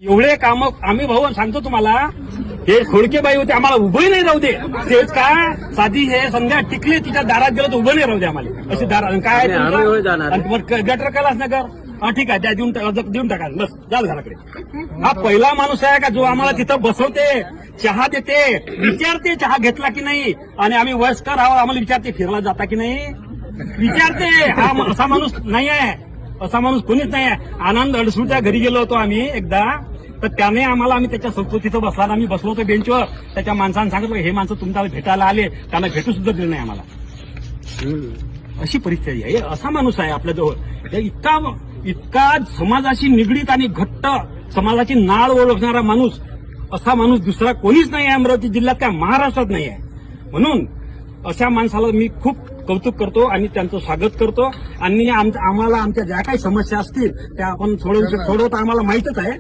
एवढे काम आम्ही भाऊ सांगतो तुम्हाला, हे खोडकेबाई होते आम्हाला उभंही नाही राहू दे. तेच का साधी हे संध्या टिकली तिच्या दारात गेलो तर उभं नाही राहू दे आम्हाला. अशी दारात काय गटर कलाच नगर. हा ठीक आहे, त्या देऊन टाका बस, जाल घराकडे. हा पहिला माणूस आहे का जो आम्हाला तिथं बसवते, चहा देते, विचारते चहा घेतला की नाही, आणि आम्ही वयस्कर आहोत आम्हाला विचारते फिरला जाता की नाही, विचारते. हा असा माणूस नाही आहे, असा माणूस कोणीच नाही आहे. आनंद अडसूळच्या घरी गेलो होतो आम्ही एकदा, तर त्याने आम्हाला, आम्ही त्याच्या तिथं बसला, आम्ही बसलो होतो बेंचवर. त्याच्या माणसानं सांगितलं हे माणसं तुमच्याला भेटायला आले, त्यांना भेटू सुद्धा दिलं नाही आम्हाला. अशी परिस्थिती आहे. असा माणूस आहे आपल्याजवळ, इतका समाजाशी निगडीत आणि घट्ट समाजाची नाळ ओळखणारा माणूस. असा माणूस दुसरा कोणीच नाही आहे अमरावती जिल्ह्यात, काय महाराष्ट्रात नाही आहे. म्हणून अशा माणसाला मी खूप कौतुक करतो आणि त्यांचं स्वागत करतो. आणि आम्हाला आमच्या ज्या काही समस्या असतील त्या आपण सोडवतो आम्हाला माहितच आहे.